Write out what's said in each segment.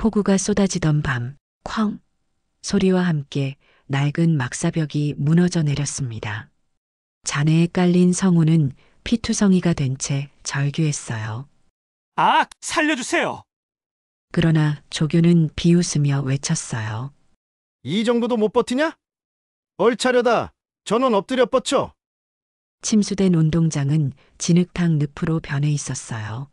폭우가 쏟아지던 밤, 쾅! 소리와 함께 낡은 막사벽이 무너져 내렸습니다. 잔해에 깔린 성우는 피투성이가 된 채 절규했어요. 아, 살려주세요. 그러나 조교는 비웃으며 외쳤어요. 이 정도도 못 버티냐? 얼차려다. 전원 엎드려 뻗쳐. 침수된 운동장은 진흙탕 늪으로 변해 있었어요.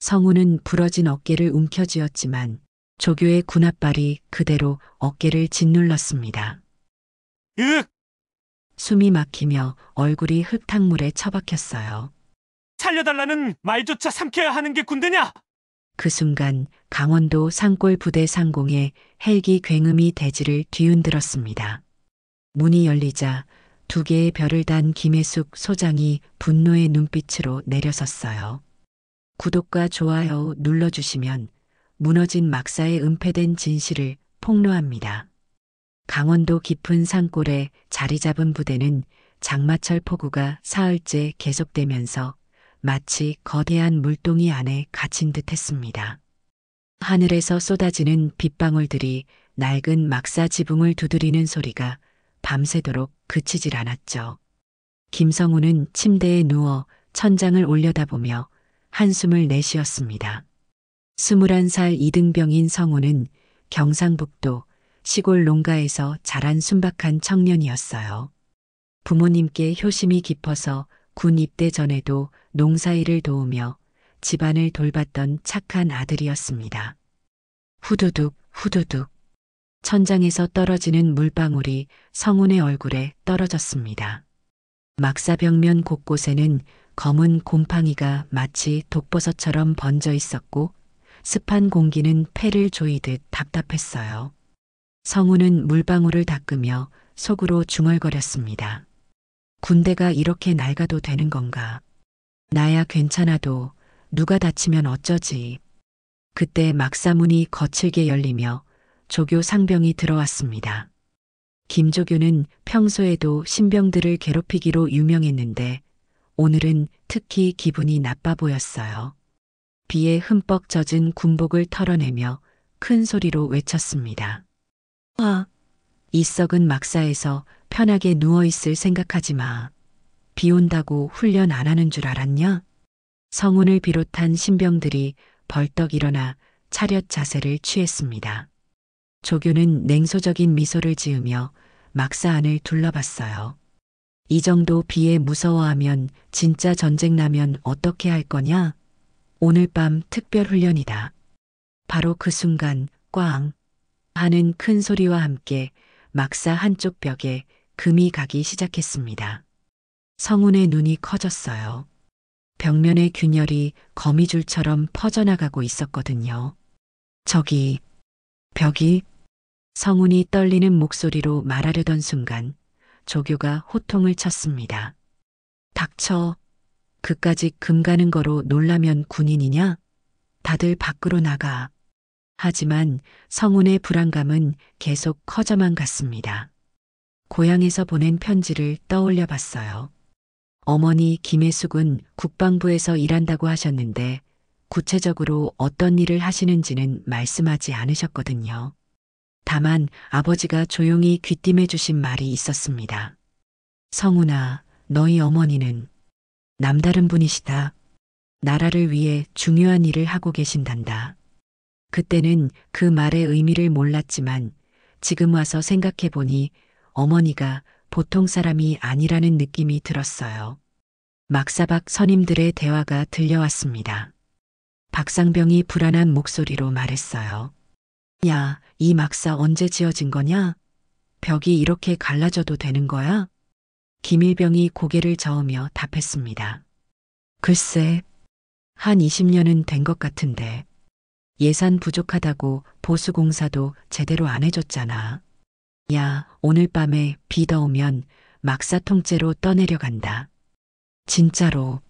성우는 부러진 어깨를 움켜쥐었지만 조교의 군홧발이 그대로 어깨를 짓눌렀습니다. 으악! 숨이 막히며 얼굴이 흙탕물에 처박혔어요. 살려달라는 말조차 삼켜야 하는 게 군대냐? 그 순간 강원도 산골 부대 상공에 헬기 굉음이 대지를 뒤흔들었습니다. 문이 열리자 두 개의 별을 단 김혜숙 소장이 분노의 눈빛으로 내려섰어요. 구독과 좋아요 눌러주시면 무너진 막사의 은폐된 진실을 폭로합니다. 강원도 깊은 산골에 자리 잡은 부대는 장마철 폭우가 사흘째 계속되면서 마치 거대한 물동이 안에 갇힌 듯 했습니다. 하늘에서 쏟아지는 빗방울들이 낡은 막사 지붕을 두드리는 소리가 밤새도록 그치질 않았죠. 김성우는 침대에 누워 천장을 올려다보며 한숨을 내쉬었습니다. 21살 이등병인 성우는 경상북도 시골 농가에서 자란 순박한 청년이었어요. 부모님께 효심이 깊어서 군 입대 전에도 농사일을 도우며 집안을 돌봤던 착한 아들이었습니다. 후두둑 후두둑 천장에서 떨어지는 물방울이 성운의 얼굴에 떨어졌습니다. 막사 벽면 곳곳에는 검은 곰팡이가 마치 독버섯처럼 번져 있었고 습한 공기는 폐를 조이듯 답답했어요. 성우는 물방울을 닦으며 속으로 중얼거렸습니다. 군대가 이렇게 낡아도 되는 건가? 나야 괜찮아도 누가 다치면 어쩌지? 그때 막사문이 거칠게 열리며 조교 상병이 들어왔습니다. 김조교는 평소에도 신병들을 괴롭히기로 유명했는데 오늘은 특히 기분이 나빠 보였어요. 비에 흠뻑 젖은 군복을 털어내며 큰 소리로 외쳤습니다. 아, 이 썩은 막사에서 편하게 누워있을 생각하지 마. 비 온다고 훈련 안 하는 줄 알았냐? 성운을 비롯한 신병들이 벌떡 일어나 차렷 자세를 취했습니다. 조교는 냉소적인 미소를 지으며 막사 안을 둘러봤어요. 이 정도 비에 무서워하면 진짜 전쟁 나면 어떻게 할 거냐? 오늘 밤 특별 훈련이다. 바로 그 순간 꽝 하는 큰 소리와 함께 막사 한쪽 벽에 금이 가기 시작했습니다. 성운의 눈이 커졌어요. 벽면의 균열이 거미줄처럼 퍼져나가고 있었거든요. 저기, 벽이 성운이 떨리는 목소리로 말하려던 순간 조교가 호통을 쳤습니다. 닥쳐. 그까짓 금 가는 거로 놀라면 군인이냐? 다들 밖으로 나가. 하지만 성운의 불안감은 계속 커져만 갔습니다. 고향에서 보낸 편지를 떠올려 봤어요. 어머니 김혜숙은 국방부에서 일한다고 하셨는데 구체적으로 어떤 일을 하시는지는 말씀하지 않으셨거든요. 다만 아버지가 조용히 귀띔해 주신 말이 있었습니다. 성운아, 너희 어머니는 남다른 분이시다. 나라를 위해 중요한 일을 하고 계신단다. 그때는 그 말의 의미를 몰랐지만 지금 와서 생각해 보니 어머니가 보통 사람이 아니라는 느낌이 들었어요. 막사박 선임들의 대화가 들려왔습니다. 박상병이 불안한 목소리로 말했어요. 야, 이 막사 언제 지어진 거냐? 벽이 이렇게 갈라져도 되는 거야? 김일병이 고개를 저으며 답했습니다. 글쎄, 한 20년은 된 것 같은데. 예산 부족하다고 보수공사도 제대로 안 해줬잖아. 야, 오늘 밤에 비 더 오면 막사 통째로 떠내려간다. 진짜로.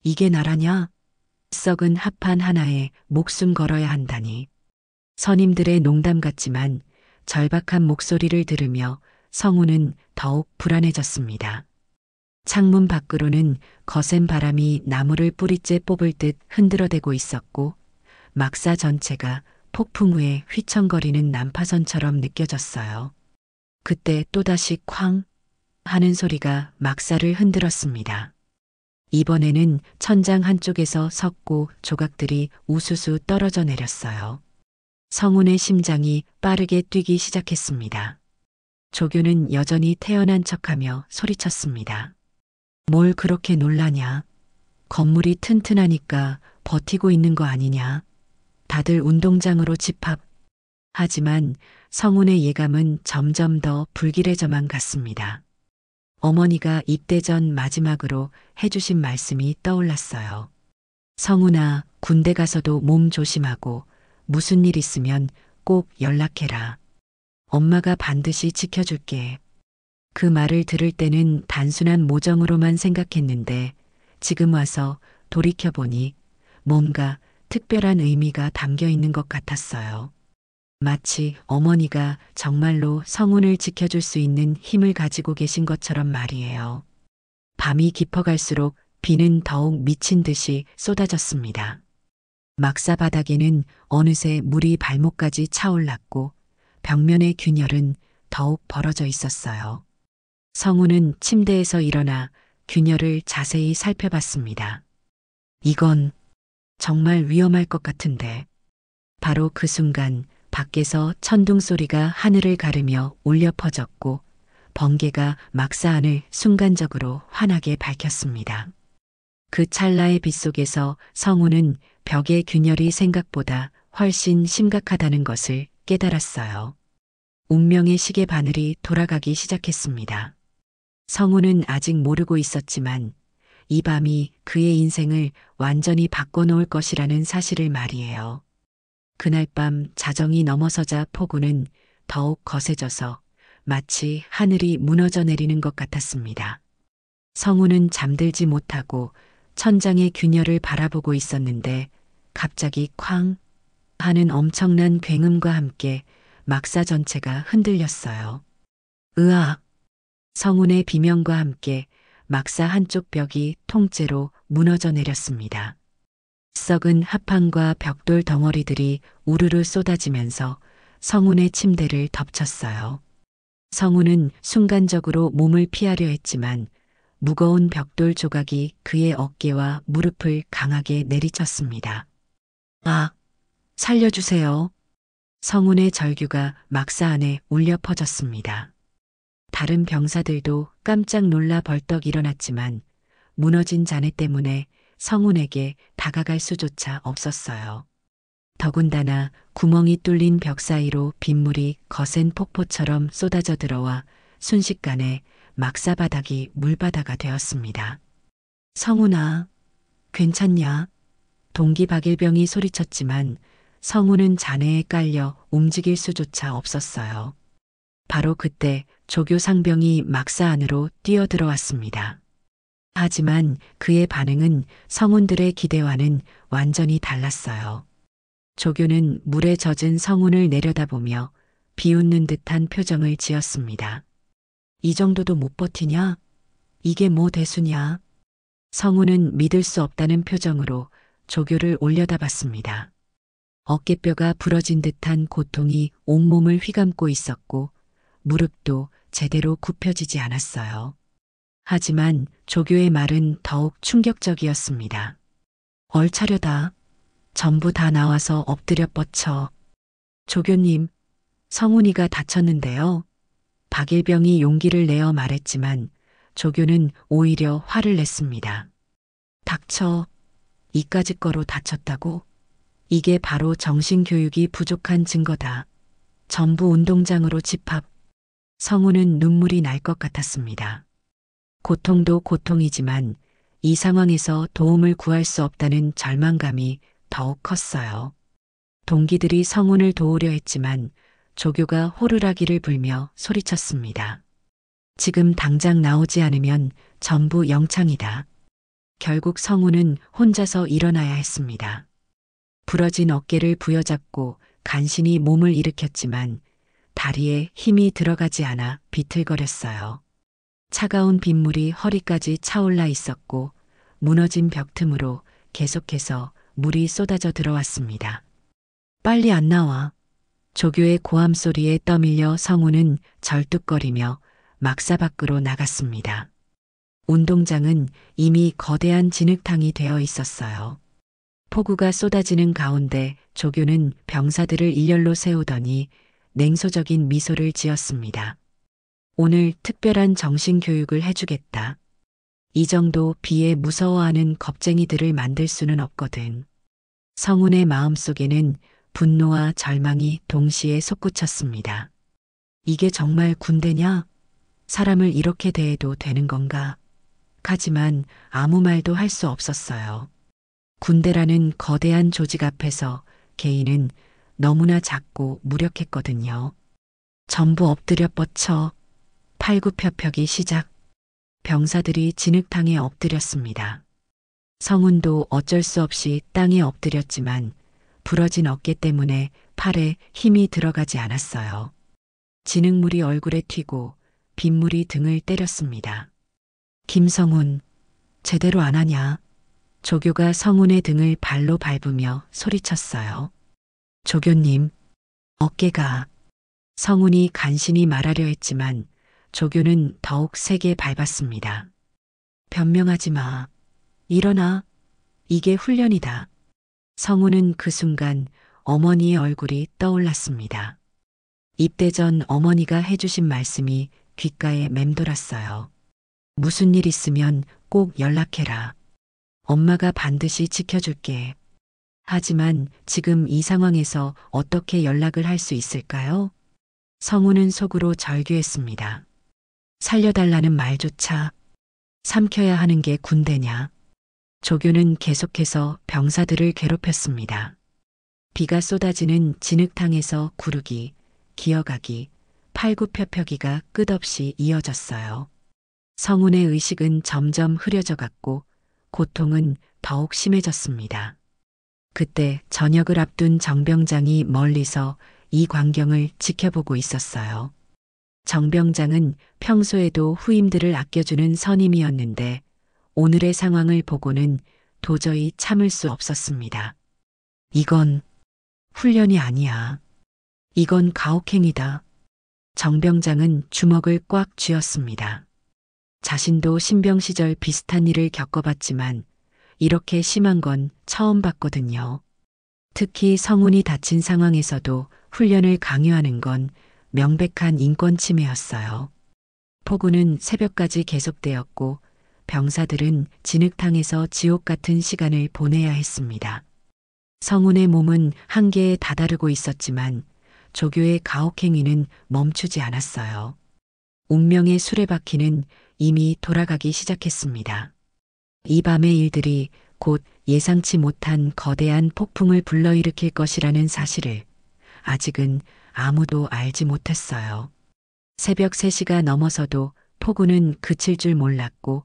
이게 나라냐? 썩은 합판 하나에 목숨 걸어야 한다니. 선임들의 농담 같지만 절박한 목소리를 들으며 성우는 더욱 불안해졌습니다. 창문 밖으로는 거센 바람이 나무를 뿌리째 뽑을 듯 흔들어대고 있었고 막사 전체가 폭풍 후에 휘청거리는 난파선처럼 느껴졌어요. 그때 또다시 쾅 하는 소리가 막사를 흔들었습니다. 이번에는 천장 한쪽에서 석고 조각들이 우수수 떨어져 내렸어요. 성운의 심장이 빠르게 뛰기 시작했습니다. 조교는 여전히 태연한 척하며 소리쳤습니다. 뭘 그렇게 놀라냐? 건물이 튼튼하니까 버티고 있는 거 아니냐? 다들 운동장으로 집합. 하지만 성운의 예감은 점점 더 불길해져만 갔습니다. 어머니가 입대 전 마지막으로 해주신 말씀이 떠올랐어요. 성운아, 군대 가서도 몸 조심하고 무슨 일 있으면 꼭 연락해라. 엄마가 반드시 지켜줄게. 그 말을 들을 때는 단순한 모정으로만 생각했는데 지금 와서 돌이켜보니 뭔가 특별한 의미가 담겨 있는 것 같았어요. 마치 어머니가 정말로 성운을 지켜줄 수 있는 힘을 가지고 계신 것처럼 말이에요. 밤이 깊어갈수록 비는 더욱 미친 듯이 쏟아졌습니다. 막사 바닥에는 어느새 물이 발목까지 차올랐고 벽면의 균열은 더욱 벌어져 있었어요. 성운은 침대에서 일어나 균열을 자세히 살펴봤습니다. 이건 정말 위험할 것 같은데. 바로 그 순간 밖에서 천둥 소리가 하늘을 가르며 울려 퍼졌고 번개가 막사 안을 순간적으로 환하게 밝혔습니다. 그 찰나의 빛 속에서 성운은 벽의 균열이 생각보다 훨씬 심각하다는 것을 깨달았어요. 운명의 시계 바늘이 돌아가기 시작했습니다. 성운은 아직 모르고 있었지만 이 밤이 그의 인생을 완전히 바꿔놓을 것이라는 사실을 말이에요. 그날 밤 자정이 넘어서자 폭우는 더욱 거세져서 마치 하늘이 무너져 내리는 것 같았습니다. 성운은 잠들지 못하고 천장의 균열을 바라보고 있었는데 갑자기 쾅 하는 엄청난 굉음과 함께 막사 전체가 흔들렸어요. 으악! 성운의 비명과 함께 막사 한쪽 벽이 통째로 무너져 내렸습니다. 썩은 합판과 벽돌 덩어리들이 우르르 쏟아지면서 성운의 침대를 덮쳤어요. 성운은 순간적으로 몸을 피하려 했지만 무거운 벽돌 조각이 그의 어깨와 무릎을 강하게 내리쳤습니다. 아! 살려주세요. 성운의 절규가 막사 안에 울려 퍼졌습니다. 다른 병사들도 깜짝 놀라 벌떡 일어났지만 무너진 잔해 때문에 성운에게 다가갈 수조차 없었어요. 더군다나 구멍이 뚫린 벽 사이로 빗물이 거센 폭포처럼 쏟아져 들어와 순식간에 막사 바닥이 물바다가 되었습니다. 성운아, 괜찮냐? 동기 박일병이 소리쳤지만 성운은 잔해에 깔려 움직일 수조차 없었어요. 바로 그때 조교 상병이 막사 안으로 뛰어들어왔습니다. 하지만 그의 반응은 성운들의 기대와는 완전히 달랐어요. 조교는 물에 젖은 성운을 내려다보며 비웃는 듯한 표정을 지었습니다. 이 정도도 못 버티냐? 이게 뭐 대수냐? 성운은 믿을 수 없다는 표정으로 조교를 올려다봤습니다. 어깨뼈가 부러진 듯한 고통이 온몸을 휘감고 있었고 무릎도 제대로 굽혀지지 않았어요. 하지만 조교의 말은 더욱 충격적이었습니다. 얼차려다. 전부 다 나와서 엎드려 뻗쳐. 조교님, 성운이가 다쳤는데요. 박일병이 용기를 내어 말했지만 조교는 오히려 화를 냈습니다. 닥쳐. 이까짓 거로 다쳤다고? 이게 바로 정신교육이 부족한 증거다. 전부 운동장으로 집합. 성운은 눈물이 날 것 같았습니다. 고통도 고통이지만 이 상황에서 도움을 구할 수 없다는 절망감이 더욱 컸어요. 동기들이 성운을 도우려 했지만 조교가 호루라기를 불며 소리쳤습니다. 지금 당장 나오지 않으면 전부 영창이다. 결국 성운은 혼자서 일어나야 했습니다. 부러진 어깨를 부여잡고 간신히 몸을 일으켰지만 다리에 힘이 들어가지 않아 비틀거렸어요. 차가운 빗물이 허리까지 차올라 있었고 무너진 벽 틈으로 계속해서 물이 쏟아져 들어왔습니다. 빨리 안 나와. 조교의 고함 소리에 떠밀려 성우는 절뚝거리며 막사 밖으로 나갔습니다. 운동장은 이미 거대한 진흙탕이 되어 있었어요. 폭우가 쏟아지는 가운데 조교는 병사들을 일렬로 세우더니 냉소적인 미소를 지었습니다. 오늘 특별한 정신교육을 해주겠다. 이 정도 비에 무서워하는 겁쟁이들을 만들 수는 없거든. 성운의 마음속에는 분노와 절망이 동시에 솟구쳤습니다. 이게 정말 군대냐? 사람을 이렇게 대해도 되는 건가? 하지만 아무 말도 할 수 없었어요. 군대라는 거대한 조직 앞에서 개인은 너무나 작고 무력했거든요. 전부 엎드려 뻗쳐 팔굽혀펴기 시작. 병사들이 진흙탕에 엎드렸습니다. 성운도 어쩔 수 없이 땅에 엎드렸지만 부러진 어깨 때문에 팔에 힘이 들어가지 않았어요. 진흙물이 얼굴에 튀고 빗물이 등을 때렸습니다. 김성운, 제대로 안 하냐? 조교가 성운의 등을 발로 밟으며 소리쳤어요. 조교님, 어깨가. 성운이 간신히 말하려 했지만 조교는 더욱 세게 밟았습니다. 변명하지 마. 일어나. 이게 훈련이다. 성운은 그 순간 어머니의 얼굴이 떠올랐습니다. 입대 전 어머니가 해주신 말씀이 귓가에 맴돌았어요. 무슨 일 있으면 꼭 연락해라. 엄마가 반드시 지켜줄게. 하지만 지금 이 상황에서 어떻게 연락을 할 수 있을까요? 성우는 속으로 절규했습니다. 살려달라는 말조차 삼켜야 하는 게 군대냐. 조교는 계속해서 병사들을 괴롭혔습니다. 비가 쏟아지는 진흙탕에서 구르기, 기어가기, 팔굽혀펴기가 끝없이 이어졌어요. 성운의 의식은 점점 흐려져 갔고 고통은 더욱 심해졌습니다. 그때 저녁을 앞둔 정병장이 멀리서 이 광경을 지켜보고 있었어요. 정병장은 평소에도 후임들을 아껴주는 선임이었는데 오늘의 상황을 보고는 도저히 참을 수 없었습니다. 이건 훈련이 아니야. 이건 가혹행위다. 정병장은 주먹을 꽉 쥐었습니다. 자신도 신병 시절 비슷한 일을 겪어봤지만 이렇게 심한 건 처음 봤거든요. 특히 성운이 다친 상황에서도 훈련을 강요하는 건 명백한 인권 침해였어요. 폭우는 새벽까지 계속되었고 병사들은 진흙탕에서 지옥 같은 시간을 보내야 했습니다. 성운의 몸은 한계에 다다르고 있었지만 조교의 가혹행위는 멈추지 않았어요. 운명의 수레바퀴는 이미 돌아가기 시작했습니다. 이 밤의 일들이 곧 예상치 못한 거대한 폭풍을 불러일으킬 것이라는 사실을 아직은 아무도 알지 못했어요. 새벽 3시가 넘어서도 폭우는 그칠 줄 몰랐고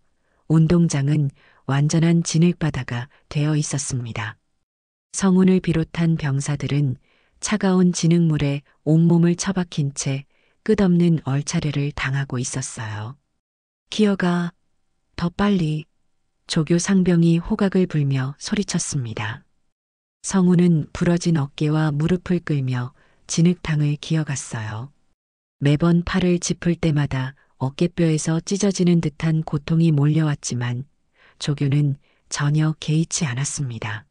운동장은 완전한 진흙바다가 되어 있었습니다. 성운을 비롯한 병사들은 차가운 진흙물에 온몸을 처박힌 채 끝없는 얼차례를 당하고 있었어요. 기어가, 더 빨리. 조교 상병이 호각을 불며 소리쳤습니다. 성운은 부러진 어깨와 무릎을 끌며 진흙탕을 기어갔어요. 매번 팔을 짚을 때마다 어깨뼈에서 찢어지는 듯한 고통이 몰려왔지만 조교는 전혀 개의치 않았습니다.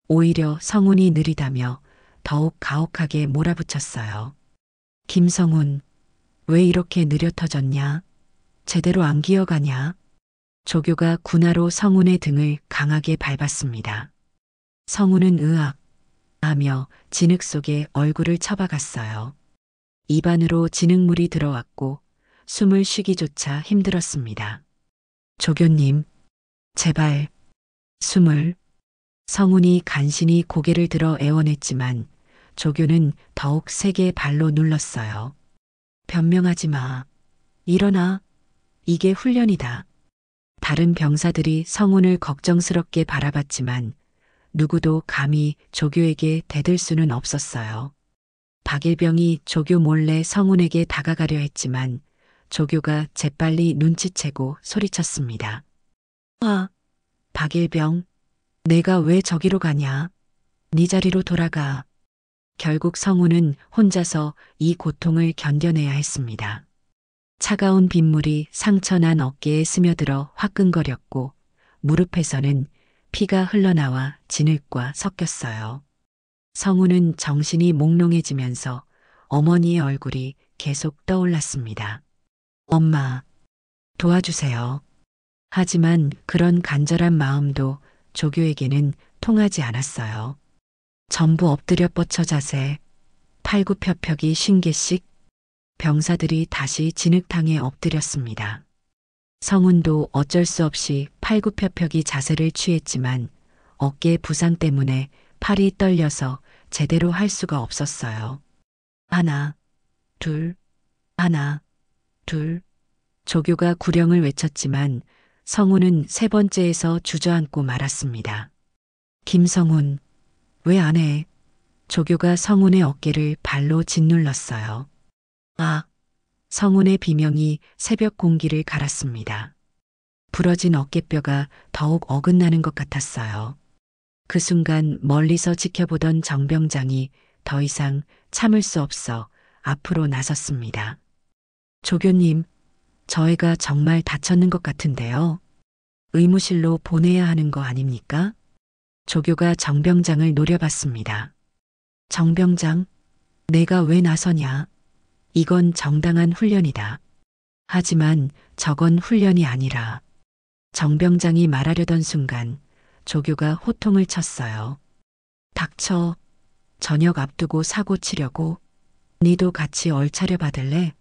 오히려 성운이 느리다며 더욱 가혹하게 몰아붙였어요. 김성운, 왜 이렇게 느려 터졌냐? 제대로 안 기어가냐? 조교가 군화로 성운의 등을 강하게 밟았습니다. 성운은 으악 하며 진흙 속에 얼굴을 처박았어요. 입안으로 진흙물이 들어왔고 숨을 쉬기조차 힘들었습니다. 조교님, 제발, 숨을. 성운이 간신히 고개를 들어 애원했지만 조교는 더욱 세게 발로 눌렀어요. 변명하지 마. 일어나. 이게 훈련이다. 다른 병사들이 성운을 걱정스럽게 바라봤지만 누구도 감히 조교에게 대들 수는 없었어요. 박일병이 조교 몰래 성운에게 다가가려 했지만 조교가 재빨리 눈치채고 소리쳤습니다. 아, 박일병, 내가 왜 저기로 가냐? 네 자리로 돌아가. 결국 성우는 혼자서 이 고통을 견뎌내야 했습니다. 차가운 빗물이 상처난 어깨에 스며들어 화끈거렸고 무릎에서는 피가 흘러나와 진흙과 섞였어요. 성우는 정신이 몽롱해지면서 어머니의 얼굴이 계속 떠올랐습니다. 엄마, 도와주세요. 하지만 그런 간절한 마음도 조교에게는 통하지 않았어요. 전부 엎드려 뻗쳐 자세, 팔굽혀펴기 50개씩 병사들이 다시 진흙탕에 엎드렸습니다. 성운도 어쩔 수 없이 팔굽혀펴기 자세를 취했지만 어깨 부상 때문에 팔이 떨려서 제대로 할 수가 없었어요. 하나, 둘, 하나, 둘. 조교가 구령을 외쳤지만 성운은 세 번째에서 주저앉고 말았습니다. 김성운, 왜 안 해? 조교가 성운의 어깨를 발로 짓눌렀어요. 아, 성운의 비명이 새벽 공기를 갈았습니다. 부러진 어깨뼈가 더욱 어긋나는 것 같았어요. 그 순간 멀리서 지켜보던 정병장이 더 이상 참을 수 없어 앞으로 나섰습니다. 조교님, 저 애가 정말 다쳤는 것 같은데요. 의무실로 보내야 하는 거 아닙니까? 조교가 정병장을 노려봤습니다. 정병장, 내가 왜 나서냐? 이건 정당한 훈련이다. 하지만 저건 훈련이 아니라. 정병장이 말하려던 순간 조교가 호통을 쳤어요. 닥쳐. 저녁 앞두고 사고 치려고. 니도 같이 얼차려 받을래?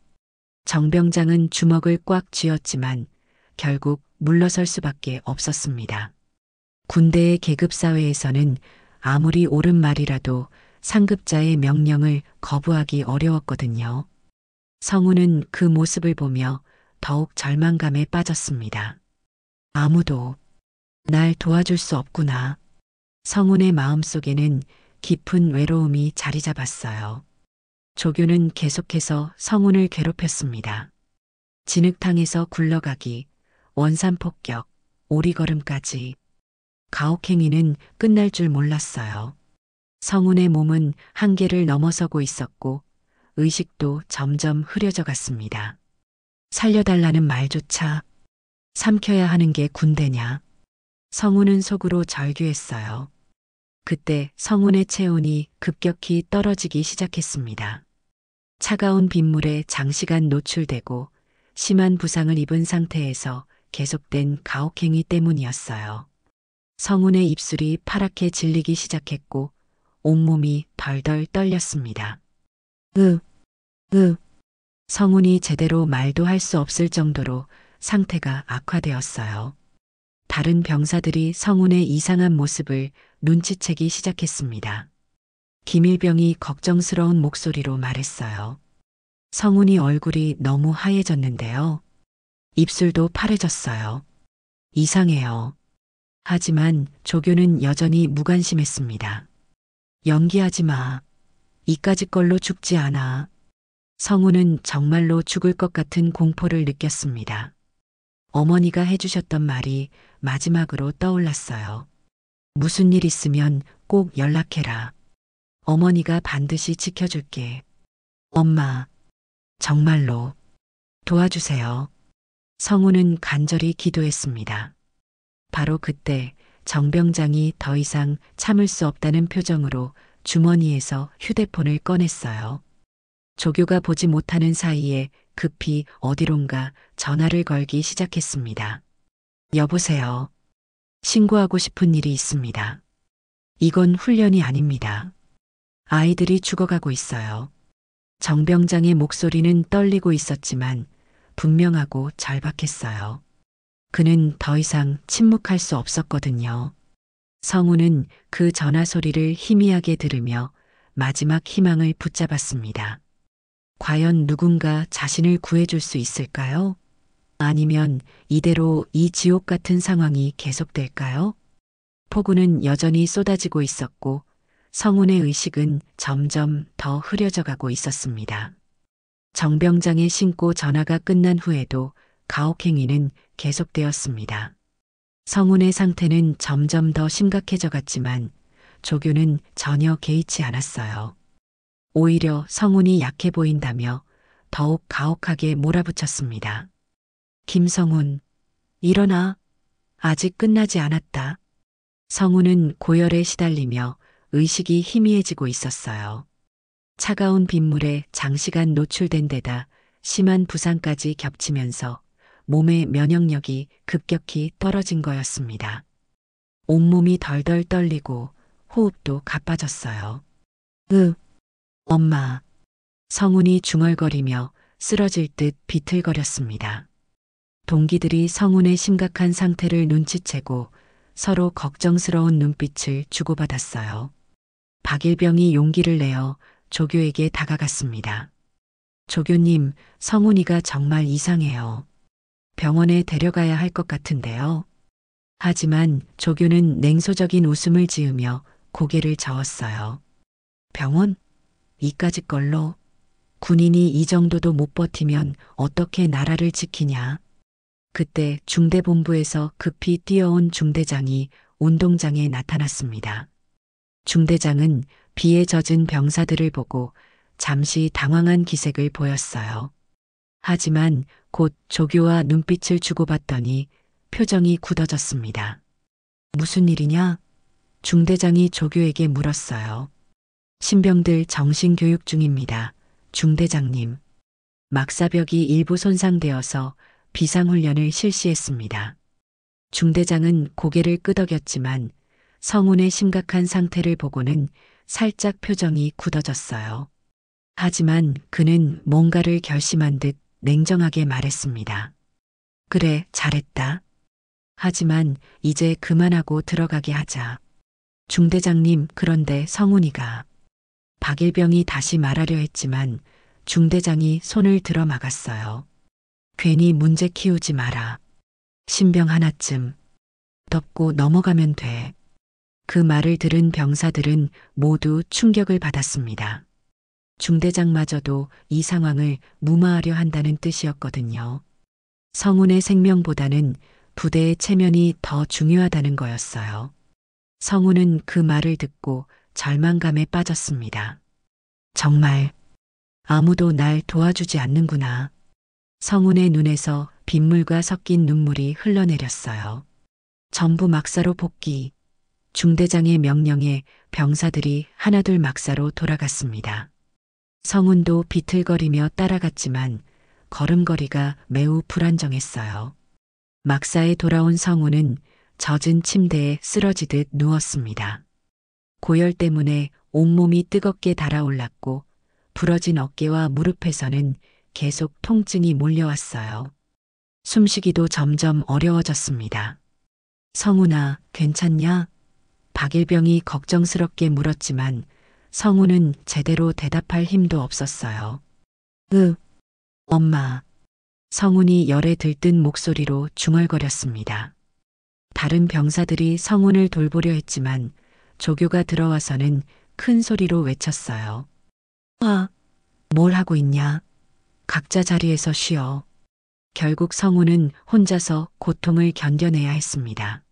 정병장은 주먹을 꽉 쥐었지만 결국 물러설 수밖에 없었습니다. 군대의 계급사회에서는 아무리 옳은 말이라도 상급자의 명령을 거부하기 어려웠거든요. 성우는 그 모습을 보며 더욱 절망감에 빠졌습니다. 아무도 날 도와줄 수 없구나. 성운의 마음속에는 깊은 외로움이 자리 잡았어요. 조교는 계속해서 성운을 괴롭혔습니다. 진흙탕에서 굴러가기, 원산폭격, 오리걸음까지. 가혹행위는 끝날 줄 몰랐어요. 성운의 몸은 한계를 넘어서고 있었고 의식도 점점 흐려져 갔습니다. 살려달라는 말조차 삼켜야 하는 게 군대냐. 성운은 속으로 절규했어요. 그때 성운의 체온이 급격히 떨어지기 시작했습니다. 차가운 빗물에 장시간 노출되고 심한 부상을 입은 상태에서 계속된 가혹행위 때문이었어요. 성운의 입술이 파랗게 질리기 시작했고 온몸이 덜덜 떨렸습니다. 성운이 제대로 말도 할 수 없을 정도로 상태가 악화되었어요. 다른 병사들이 성운의 이상한 모습을 눈치채기 시작했습니다. 김일병이 걱정스러운 목소리로 말했어요. 성운이 얼굴이 너무 하얘졌는데요. 입술도 파래졌어요. 이상해요. 하지만 조교는 여전히 무관심했습니다. 연기하지 마. 이까짓 걸로 죽지 않아. 성우는 정말로 죽을 것 같은 공포를 느꼈습니다. 어머니가 해주셨던 말이 마지막으로 떠올랐어요. 무슨 일 있으면 꼭 연락해라. 어머니가 반드시 지켜줄게. 엄마, 정말로 도와주세요. 성우는 간절히 기도했습니다. 바로 그때 정병장이 더 이상 참을 수 없다는 표정으로 주머니에서 휴대폰을 꺼냈어요. 조교가 보지 못하는 사이에 급히 어디론가 전화를 걸기 시작했습니다. 여보세요. 신고하고 싶은 일이 있습니다. 이건 훈련이 아닙니다. 아이들이 죽어가고 있어요. 정병장의 목소리는 떨리고 있었지만 분명하고 절박했어요. 그는 더 이상 침묵할 수 없었거든요. 성우는 그 전화 소리를 희미하게 들으며 마지막 희망을 붙잡았습니다. 과연 누군가 자신을 구해줄 수 있을까요? 아니면 이대로 이 지옥 같은 상황이 계속될까요? 폭우는 여전히 쏟아지고 있었고 성운의 의식은 점점 더 흐려져 가고 있었습니다. 정병장의 신고 전화가 끝난 후에도 가혹행위는 계속되었습니다. 성운의 상태는 점점 더 심각해져 갔지만 조교는 전혀 개의치 않았어요. 오히려 성훈이 약해 보인다며 더욱 가혹하게 몰아붙였습니다. 김성훈, 일어나. 아직 끝나지 않았다. 성훈은 고열에 시달리며 의식이 희미해지고 있었어요. 차가운 빗물에 장시간 노출된 데다 심한 부상까지 겹치면서 몸의 면역력이 급격히 떨어진 거였습니다. 온몸이 덜덜 떨리고 호흡도 가빠졌어요. 엄마. 성훈이 중얼거리며 쓰러질 듯 비틀거렸습니다. 동기들이 성훈의 심각한 상태를 눈치채고 서로 걱정스러운 눈빛을 주고받았어요. 박일병이 용기를 내어 조교에게 다가갔습니다. 조교님, 성훈이가 정말 이상해요. 병원에 데려가야 할 것 같은데요. 하지만 조교는 냉소적인 웃음을 지으며 고개를 저었어요. 병원? 이까짓 걸로? 군인이 이 정도도 못 버티면 어떻게 나라를 지키냐? 그때 중대본부에서 급히 뛰어온 중대장이 운동장에 나타났습니다. 중대장은 비에 젖은 병사들을 보고 잠시 당황한 기색을 보였어요. 하지만 곧 조교와 눈빛을 주고받더니 표정이 굳어졌습니다. 무슨 일이냐? 중대장이 조교에게 물었어요. 신병들 정신교육 중입니다. 중대장님. 막사벽이 일부 손상되어서 비상훈련을 실시했습니다. 중대장은 고개를 끄덕였지만 성훈의 심각한 상태를 보고는 살짝 표정이 굳어졌어요. 하지만 그는 뭔가를 결심한 듯 냉정하게 말했습니다. 그래, 잘했다. 하지만 이제 그만하고 들어가게 하자. 중대장님, 그런데 성훈이가. 박일병이 다시 말하려 했지만 중대장이 손을 들어 막았어요. 괜히 문제 키우지 마라. 신병 하나쯤 덮고 넘어가면 돼. 그 말을 들은 병사들은 모두 충격을 받았습니다. 중대장마저도 이 상황을 무마하려 한다는 뜻이었거든요. 성훈의 생명보다는 부대의 체면이 더 중요하다는 거였어요. 성훈은 그 말을 듣고 절망감에 빠졌습니다. 정말 아무도 날 도와주지 않는구나. 성훈의 눈에서 빗물과 섞인 눈물이 흘러내렸어요. 전부 막사로 복귀. 중대장의 명령에 병사들이 하나둘 막사로 돌아갔습니다. 성훈도 비틀거리며 따라갔지만 걸음걸이가 매우 불안정했어요. 막사에 돌아온 성훈은 젖은 침대에 쓰러지듯 누웠습니다. 고열 때문에 온몸이 뜨겁게 달아올랐고 부러진 어깨와 무릎에서는 계속 통증이 몰려왔어요. 숨쉬기도 점점 어려워졌습니다. 성훈아, 괜찮냐? 박일병이 걱정스럽게 물었지만 성훈은 제대로 대답할 힘도 없었어요. 엄마. 성훈이 열에 들뜬 목소리로 중얼거렸습니다. 다른 병사들이 성훈을 돌보려 했지만 조교가 들어와서는 큰 소리로 외쳤어요. 뭘 하고 있냐? 각자 자리에서 쉬어. 결국 성훈은 혼자서 고통을 견뎌내야 했습니다.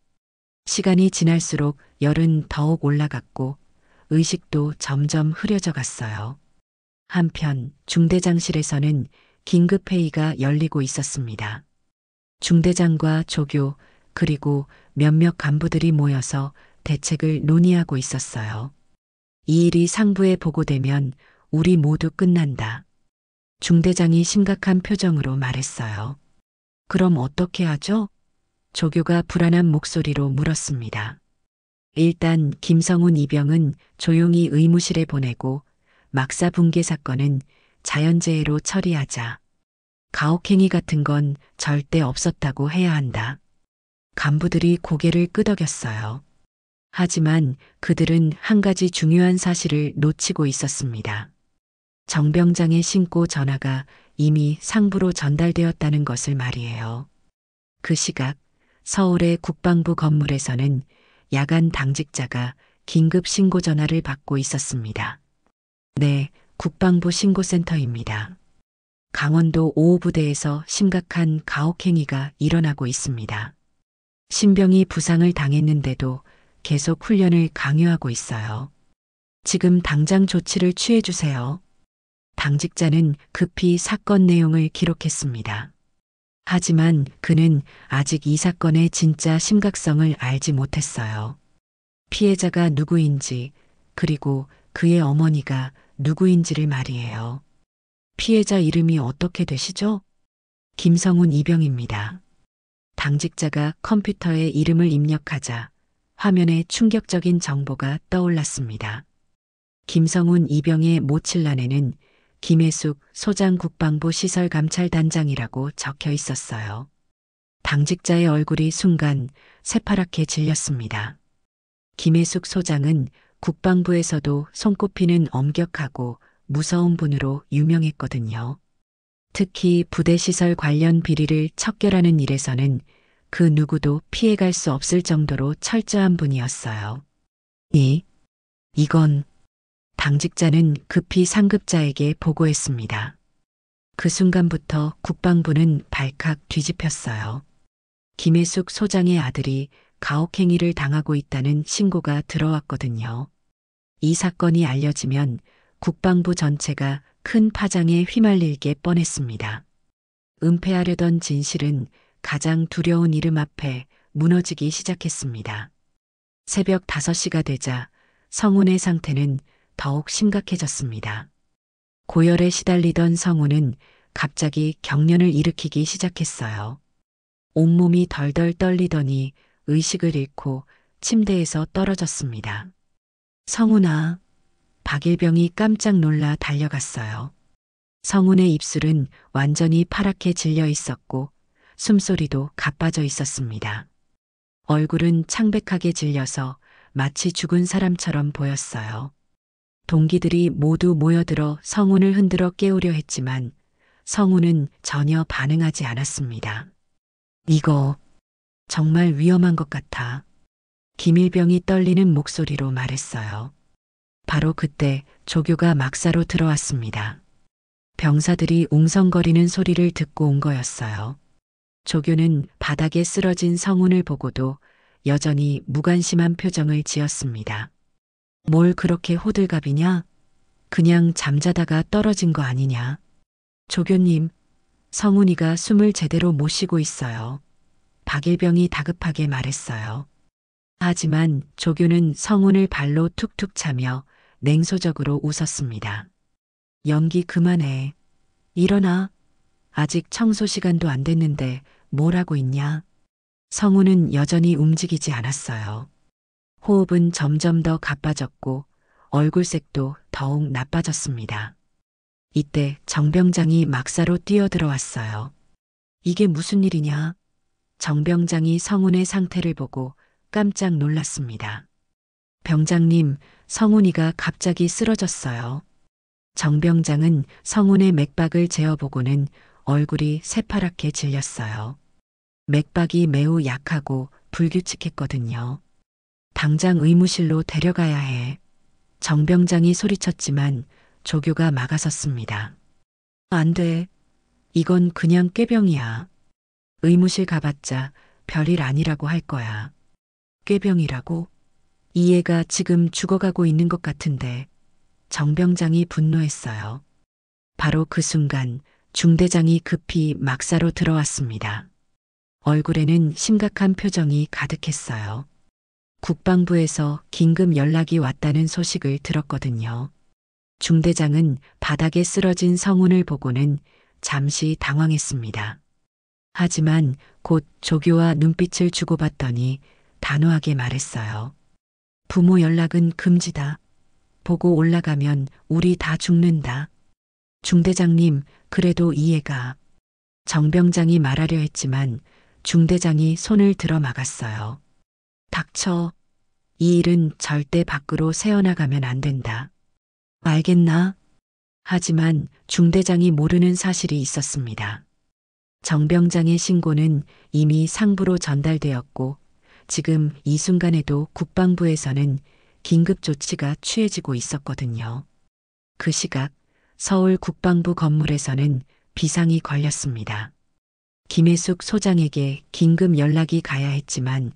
시간이 지날수록 열은 더욱 올라갔고 의식도 점점 흐려져 갔어요. 한편 중대장실에서는 긴급회의가 열리고 있었습니다. 중대장과 조교 그리고 몇몇 간부들이 모여서 대책을 논의하고 있었어요. 이 일이 상부에 보고되면 우리 모두 끝난다. 중대장이 심각한 표정으로 말했어요. 그럼 어떻게 하죠? 조교가 불안한 목소리로 물었습니다. 일단 김성훈 이병은 조용히 의무실에 보내고 막사 붕괴 사건은 자연재해로 처리하자. 가혹행위 같은 건 절대 없었다고 해야 한다. 간부들이 고개를 끄덕였어요. 하지만 그들은 한 가지 중요한 사실을 놓치고 있었습니다. 정병장의 신고 전화가 이미 상부로 전달되었다는 것을 말이에요. 그 시각 서울의 국방부 건물에서는 야간 당직자가 긴급 신고 전화를 받고 있었습니다. 네, 국방부 신고센터입니다. 강원도 5호 부대에서 심각한 가혹행위가 일어나고 있습니다. 신병이 부상을 당했는데도 계속 훈련을 강요하고 있어요. 지금 당장 조치를 취해 주세요. 당직자는 급히 사건 내용을 기록했습니다. 하지만 그는 아직 이 사건의 진짜 심각성을 알지 못했어요. 피해자가 누구인지, 그리고 그의 어머니가 누구인지를 말이에요. 피해자 이름이 어떻게 되시죠? 김성훈 이병입니다. 당직자가 컴퓨터에 이름을 입력하자 화면에 충격적인 정보가 떠올랐습니다. 김성훈 이병의 모칠란에는 김혜숙 소장 국방부 시설감찰단장이라고 적혀 있었어요. 당직자의 얼굴이 순간 새파랗게 질렸습니다. 김혜숙 소장은 국방부에서도 손꼽히는 엄격하고 무서운 분으로 유명했거든요. 특히 부대시설 관련 비리를 척결하는 일에서는 그 누구도 피해갈 수 없을 정도로 철저한 분이었어요. 이건 당직자는 급히 상급자에게 보고했습니다. 그 순간부터 국방부는 발칵 뒤집혔어요. 김혜숙 소장의 아들이 가혹행위를 당하고 있다는 신고가 들어왔거든요. 이 사건이 알려지면 국방부 전체가 큰 파장에 휘말리게 뻔했습니다. 은폐하려던 진실은 가장 두려운 이름 앞에 무너지기 시작했습니다. 새벽 5시가 되자 성훈의 상태는 더욱 심각해졌습니다. 고열에 시달리던 성훈은 갑자기 경련을 일으키기 시작했어요. 온몸이 덜덜 떨리더니 의식을 잃고 침대에서 떨어졌습니다. 성훈아, 박일병이 깜짝 놀라 달려갔어요. 성훈의 입술은 완전히 파랗게 질려 있었고 숨소리도 가빠져 있었습니다. 얼굴은 창백하게 질려서 마치 죽은 사람처럼 보였어요. 동기들이 모두 모여들어 성훈을 흔들어 깨우려 했지만 성훈은 전혀 반응하지 않았습니다. 이거 정말 위험한 것 같아. 김일병이 떨리는 목소리로 말했어요. 바로 그때 조교가 막사로 들어왔습니다. 병사들이 웅성거리는 소리를 듣고 온 거였어요. 조교는 바닥에 쓰러진 성훈을 보고도 여전히 무관심한 표정을 지었습니다. 뭘 그렇게 호들갑이냐? 그냥 잠자다가 떨어진 거 아니냐? 조교님, 성훈이가 숨을 제대로 못 쉬고 있어요. 박일병이 다급하게 말했어요. 하지만 조교는 성훈을 발로 툭툭 차며 냉소적으로 웃었습니다. 연기 그만해. 일어나. 아직 청소 시간도 안 됐는데 뭘 하고 있냐? 성훈은 여전히 움직이지 않았어요. 호흡은 점점 더 가빠졌고 얼굴색도 더욱 나빠졌습니다. 이때 정병장이 막사로 뛰어들어왔어요. 이게 무슨 일이냐? 정병장이 성훈의 상태를 보고 깜짝 놀랐습니다. 병장님, 성훈이가 갑자기 쓰러졌어요. 정병장은 성훈의 맥박을 재어보고는 얼굴이 새파랗게 질렸어요. 맥박이 매우 약하고 불규칙했거든요. 당장 의무실로 데려가야 해. 정병장이 소리쳤지만 조교가 막아섰습니다. 안 돼. 이건 그냥 꾀병이야. 의무실 가봤자 별일 아니라고 할 거야. 꾀병이라고? 이 애가 지금 죽어가고 있는 것 같은데. 정병장이 분노했어요. 바로 그 순간 중대장이 급히 막사로 들어왔습니다. 얼굴에는 심각한 표정이 가득했어요. 국방부에서 긴급 연락이 왔다는 소식을 들었거든요. 중대장은 바닥에 쓰러진 성훈을 보고는 잠시 당황했습니다. 하지만 곧 조교와 눈빛을 주고받더니 단호하게 말했어요. 부모 연락은 금지다. 보고 올라가면 우리 다 죽는다. 중대장님, 그래도 이해가. 정병장이 말하려 했지만 중대장이 손을 들어 막았어요. 닥쳐. 이 일은 절대 밖으로 새어나가면 안 된다. 알겠나? 하지만 중대장이 모르는 사실이 있었습니다. 정병장의 신고는 이미 상부로 전달되었고 지금 이 순간에도 국방부에서는 긴급 조치가 취해지고 있었거든요. 그 시각 서울 국방부 건물에서는 비상이 걸렸습니다. 김혜숙 소장에게 긴급 연락이 가야 했지만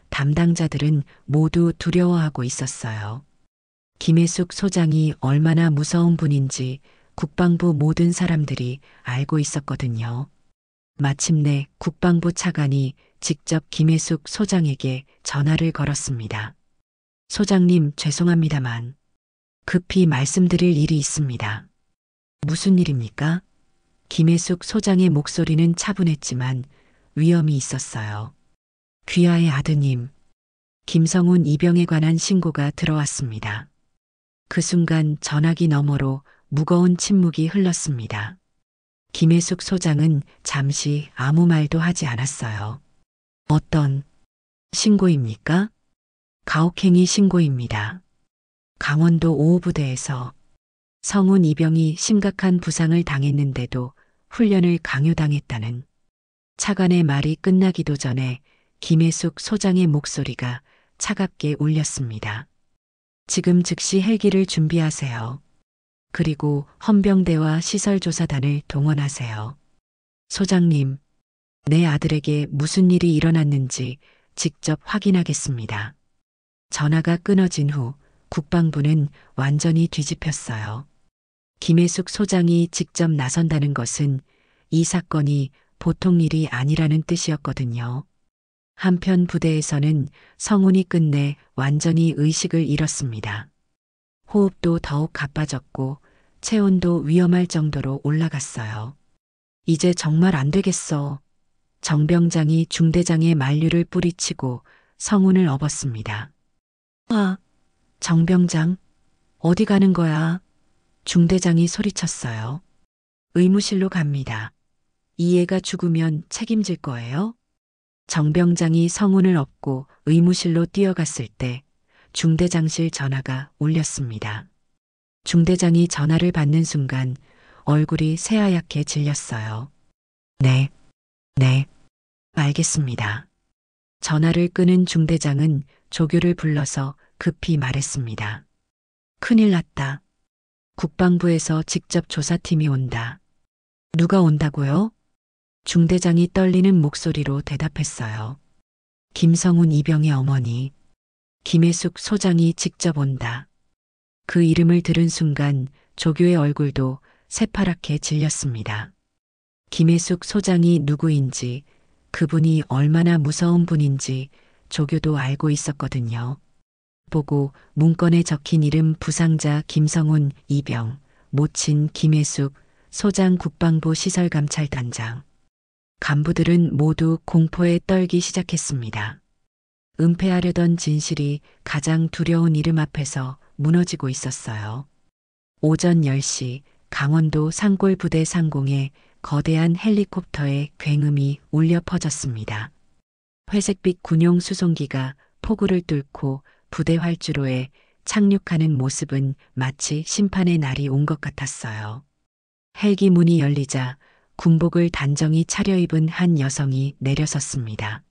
담당자들은 모두 두려워하고 있었어요. 김혜숙 소장이 얼마나 무서운 분인지 국방부 모든 사람들이 알고 있었거든요. 마침내 국방부 차관이 직접 김혜숙 소장에게 전화를 걸었습니다. 소장님, 죄송합니다만 급히 말씀드릴 일이 있습니다. 무슨 일입니까? 김혜숙 소장의 목소리는 차분했지만 위험이 있었어요. 귀하의 아드님, 김성훈 이병에 관한 신고가 들어왔습니다. 그 순간 전화기 너머로 무거운 침묵이 흘렀습니다. 김혜숙 소장은 잠시 아무 말도 하지 않았어요. 어떤 신고입니까? 가혹행위 신고입니다. 강원도 5호 부대에서 성훈 이병이 심각한 부상을 당했는데도 훈련을 강요당했다는. 차관의 말이 끝나기도 전에 김혜숙 소장의 목소리가 차갑게 울렸습니다. 지금 즉시 헬기를 준비하세요. 그리고 헌병대와 시설조사단을 동원하세요. 소장님, 내 아들에게 무슨 일이 일어났는지 직접 확인하겠습니다. 전화가 끊어진 후 국방부는 완전히 뒤집혔어요. 김혜숙 소장이 직접 나선다는 것은 이 사건이 보통 일이 아니라는 뜻이었거든요. 한편 부대에서는 성훈이 끝내 완전히 의식을 잃었습니다. 호흡도 더욱 가빠졌고 체온도 위험할 정도로 올라갔어요. 이제 정말 안 되겠어. 정병장이 중대장의 만류를 뿌리치고 성훈을 업었습니다. 아, 정병장, 어디 가는 거야? 중대장이 소리쳤어요. 의무실로 갑니다. 이해가 죽으면 책임질 거예요? 정병장이 성훈을 업고 의무실로 뛰어갔을 때 중대장실 전화가 울렸습니다. 중대장이 전화를 받는 순간 얼굴이 새하얗게 질렸어요. 네, 알겠습니다. 전화를 끊은 중대장은 조교를 불러서 급히 말했습니다. 큰일 났다. 국방부에서 직접 조사팀이 온다. 누가 온다고요? 중대장이 떨리는 목소리로 대답했어요. 김성훈 이병의 어머니, 김혜숙 소장이 직접 온다. 그 이름을 들은 순간 조교의 얼굴도 새파랗게 질렸습니다. 김혜숙 소장이 누구인지, 그분이 얼마나 무서운 분인지 조교도 알고 있었거든요. 보고 문건에 적힌 이름 부상자 김성훈 이병, 모친 김혜숙, 소장 국방부 시설감찰단장. 간부들은 모두 공포에 떨기 시작했습니다. 은폐하려던 진실이 가장 두려운 이름 앞에서 무너지고 있었어요. 오전 10시 강원도 산골부대 상공에 거대한 헬리콥터의 굉음이 울려 퍼졌습니다. 회색빛 군용 수송기가 폭우를 뚫고 부대 활주로에 착륙하는 모습은 마치 심판의 날이 온 것 같았어요. 헬기 문이 열리자 군복을 단정히 차려입은 한 여성이 내려섰습니다.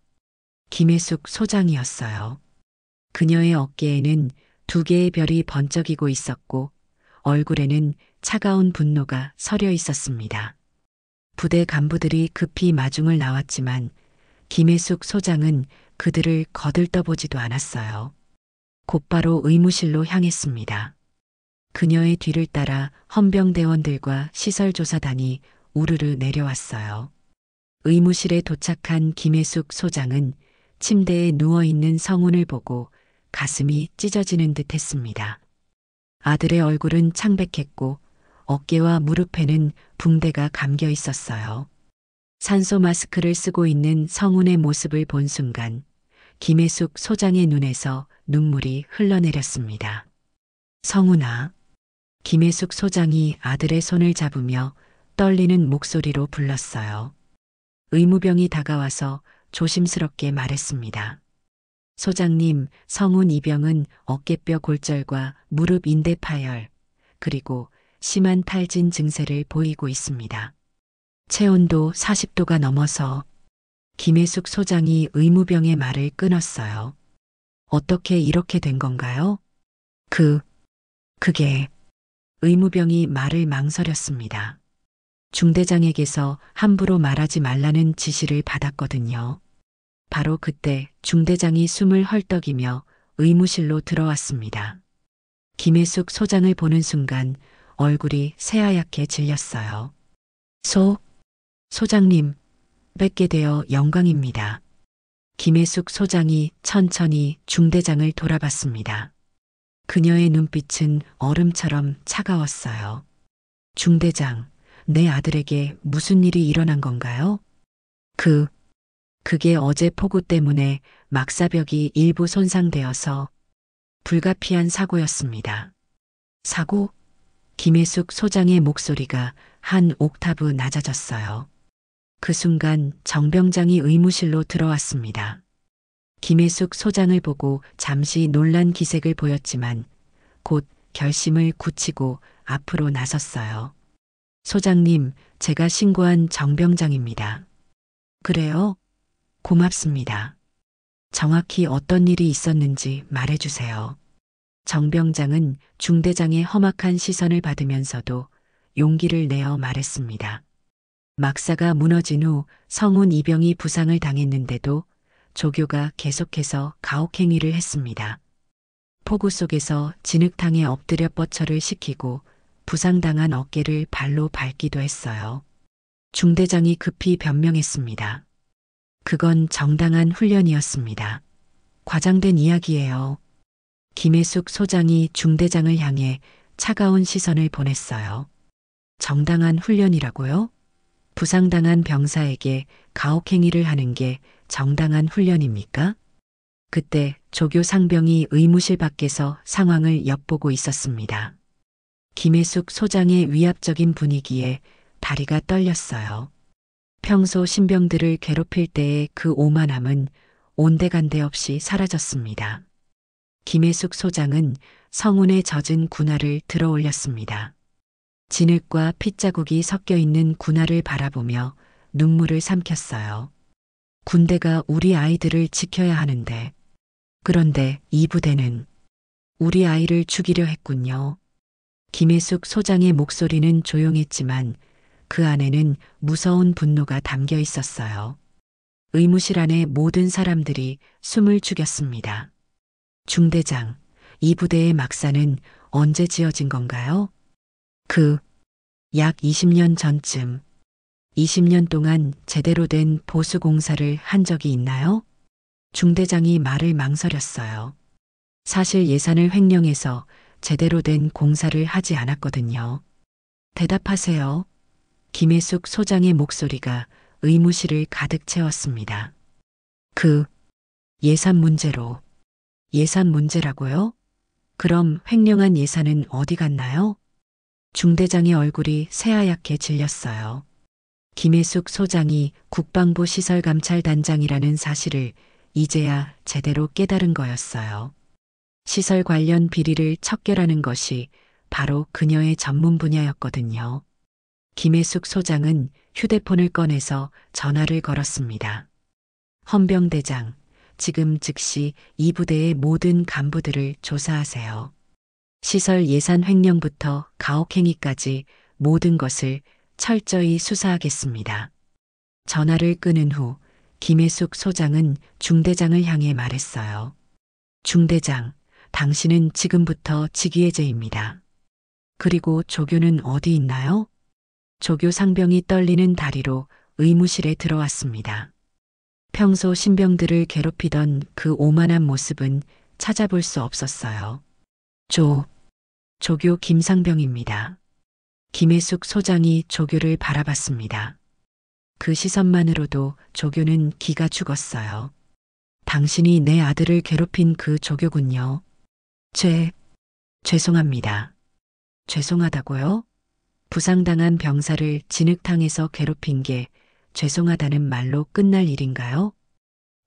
김혜숙 소장이었어요. 그녀의 어깨에는 2개의 별이 번쩍이고 있었고 얼굴에는 차가운 분노가 서려 있었습니다. 부대 간부들이 급히 마중을 나왔지만 김혜숙 소장은 그들을 거들떠보지도 않았어요. 곧바로 의무실로 향했습니다. 그녀의 뒤를 따라 헌병대원들과 시설조사단이 우르르 내려왔어요. 의무실에 도착한 김혜숙 소장은 침대에 누워있는 성훈을 보고 가슴이 찢어지는 듯 했습니다. 아들의 얼굴은 창백했고 어깨와 무릎에는 붕대가 감겨 있었어요. 산소 마스크를 쓰고 있는 성훈의 모습을 본 순간 김혜숙 소장의 눈에서 눈물이 흘러내렸습니다. 성훈아. 김혜숙 소장이 아들의 손을 잡으며 떨리는 목소리로 불렀어요. 의무병이 다가와서 조심스럽게 말했습니다. 소장님, 성훈 이병은 어깨뼈 골절과 무릎 인대 파열, 그리고 심한 탈진 증세를 보이고 있습니다. 체온도 40도가 넘어서. 김혜숙 소장이 의무병의 말을 끊었어요. 어떻게 이렇게 된 건가요? 그게. 의무병이 말을 망설였습니다. 중대장에게서 함부로 말하지 말라는 지시를 받았거든요. 바로 그때 중대장이 숨을 헐떡이며 의무실로 들어왔습니다. 김혜숙 소장을 보는 순간 얼굴이 새하얗게 질렸어요. 소장님, 뵙게 되어 영광입니다. 김혜숙 소장이 천천히 중대장을 돌아봤습니다. 그녀의 눈빛은 얼음처럼 차가웠어요. 중대장, 내 아들에게 무슨 일이 일어난 건가요? 그게 어제 폭우 때문에 막사벽이 일부 손상되어서 불가피한 사고였습니다. 사고? 김혜숙 소장의 목소리가 한 옥타브 낮아졌어요. 그 순간 정병장이 의무실로 들어왔습니다. 김혜숙 소장을 보고 잠시 놀란 기색을 보였지만 곧 결심을 굳히고 앞으로 나섰어요. 소장님, 제가 신고한 정병장입니다. 그래요? 고맙습니다. 정확히 어떤 일이 있었는지 말해주세요. 정병장은 중대장의 험악한 시선을 받으면서도 용기를 내어 말했습니다. 막사가 무너진 후 성운 이병이 부상을 당했는데도 조교가 계속해서 가혹행위를 했습니다. 폭우 속에서 진흙탕에 엎드려 뻗쳐를 시키고 부상당한 어깨를 발로 밟기도 했어요. 중대장이 급히 변명했습니다. 그건 정당한 훈련이었습니다. 과장된 이야기예요. 김혜숙 소장이 중대장을 향해 차가운 시선을 보냈어요. 정당한 훈련이라고요? 부상당한 병사에게 가혹행위를 하는 게 정당한 훈련입니까? 그때 조교 상병이 의무실 밖에서 상황을 엿보고 있었습니다. 김혜숙 소장의 위압적인 분위기에 다리가 떨렸어요. 평소 신병들을 괴롭힐 때의 그 오만함은 온데간데 없이 사라졌습니다. 김혜숙 소장은 성운에 젖은 군화를 들어 올렸습니다. 진흙과 핏자국이 섞여 있는 군화를 바라보며 눈물을 삼켰어요. 군대가 우리 아이들을 지켜야 하는데, 그런데 이 부대는 우리 아이를 죽이려 했군요. 김혜숙 소장의 목소리는 조용했지만 그 안에는 무서운 분노가 담겨 있었어요. 의무실 안의 모든 사람들이 숨을 죽였습니다. 중대장, 이 부대의 막사는 언제 지어진 건가요? 약 20년 전쯤. 20년 동안 제대로 된 보수 공사를 한 적이 있나요? 중대장이 말을 망설였어요. 사실 예산을 횡령해서 제대로 된 공사를 하지 않았거든요. 대답하세요. 김혜숙 소장의 목소리가 의무실을 가득 채웠습니다. 예산 문제로. 예산 문제라고요? 그럼 횡령한 예산은 어디 갔나요? 중대장의 얼굴이 새하얗게 질렸어요. 김혜숙 소장이 국방부 시설감찰단장이라는 사실을 이제야 제대로 깨달은 거였어요. 시설 관련 비리를 척결하는 것이 바로 그녀의 전문 분야였거든요. 김혜숙 소장은 휴대폰을 꺼내서 전화를 걸었습니다. 헌병대장, 지금 즉시 이 부대의 모든 간부들을 조사하세요. 시설 예산 횡령부터 가혹행위까지 모든 것을 철저히 수사하겠습니다. 전화를 끊은 후 김혜숙 소장은 중대장을 향해 말했어요. 중대장, 당신은 지금부터 직위해제입니다. 그리고 조교는 어디 있나요? 조교 상병이 떨리는 다리로 의무실에 들어왔습니다. 평소 신병들을 괴롭히던 그 오만한 모습은 찾아볼 수 없었어요. 조교 김상병입니다. 김혜숙 소장이 조교를 바라봤습니다. 그 시선만으로도 조교는 기가 죽었어요. 당신이 내 아들을 괴롭힌 그 조교군요. 죄송합니다. 죄송하다고요? 부상당한 병사를 진흙탕에서 괴롭힌 게 죄송하다는 말로 끝날 일인가요?